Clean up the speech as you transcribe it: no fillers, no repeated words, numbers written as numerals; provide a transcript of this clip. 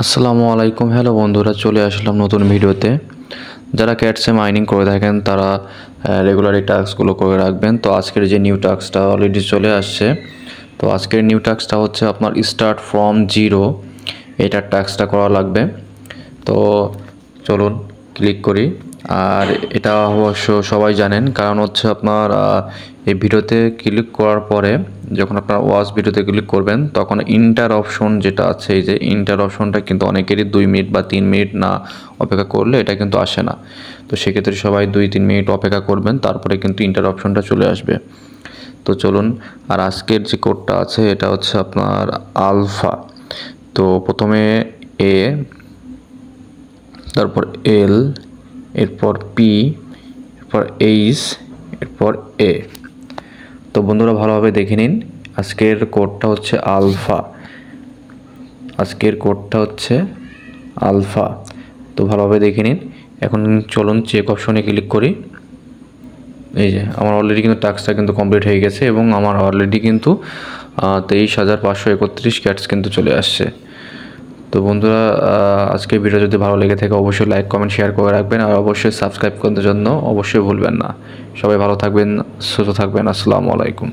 আসসালামু আলাইকুম। হ্যালো বন্ধুরা, চলে আসলাম নতুন ভিডিওতে। যারা ক্যাটসে মাইনিং করে থাকেন তারা রেগুলার এই টাস্কগুলো করে রাখবেন। তো আজকের যে নিউ টাস্কটা অলরেডি চলে আসছে। তো আজকের নিউ টাস্কটা হচ্ছে আপনার স্টার্ট ফ্রম জিরো, এটার টাস্কটা করা লাগবে। তো চলুন ক্লিক করি। আর এটা অবশ্য সবাই জানেন, কারণ হচ্ছে আপনার এই ভিডিওতে ক্লিক করার পরে যখন আপনার ওয়াচ ভিডিওতে ক্লিক করবেন তখন ইন্টার অপশন যেটা আছে, এই যে ইন্টার অপশনটা কিন্তু অনেকেরই 2 মিনিট বা 3 মিনিট না অপেক্ষা করলে এটা কিন্তু আসে না। তো সেক্ষেত্রে সবাই 2-3 মিনিট অপেক্ষা করবেন, তারপরে কিন্তু ইন্টার অপশনটা চলে আসবে। তো চলুন। আর আজকের যে কোডটা আছে এটা হচ্ছে আপনার আলফা। তো প্রথমে এ, তারপর এল, এরপর পি, এরপর এইচ, এরপর এ। তো বন্ধুরা ভালোভাবে দেখে নিন, আজকের কোডটা হচ্ছে আলফা। আজকের কোডটা হচ্ছে আলফা। তো ভালোভাবে দেখে নিন। এখন চলুন চেক অপশনে ক্লিক করি। এই যে আমার অলরেডি কিন্তু টাস্কটা কিন্তু কমপ্লিট হয়ে গেছে এবং আমার অলরেডি কিন্তু 23,531 ক্যাটস কিন্তু চলে আসছে। তো বন্ধুরা, আজকের ভিডিও যদি ভালো লেগে থাকে অবশ্যই লাইক, কমেন্ট, শেয়ার করে রাখবেন। আর অবশ্যই সাবস্ক্রাইব করার জন্য অবশ্যই ভুলবেন না। সবাই ভালো থাকবেন, সুস্থ থাকবেন। আসসালামু আলাইকুম।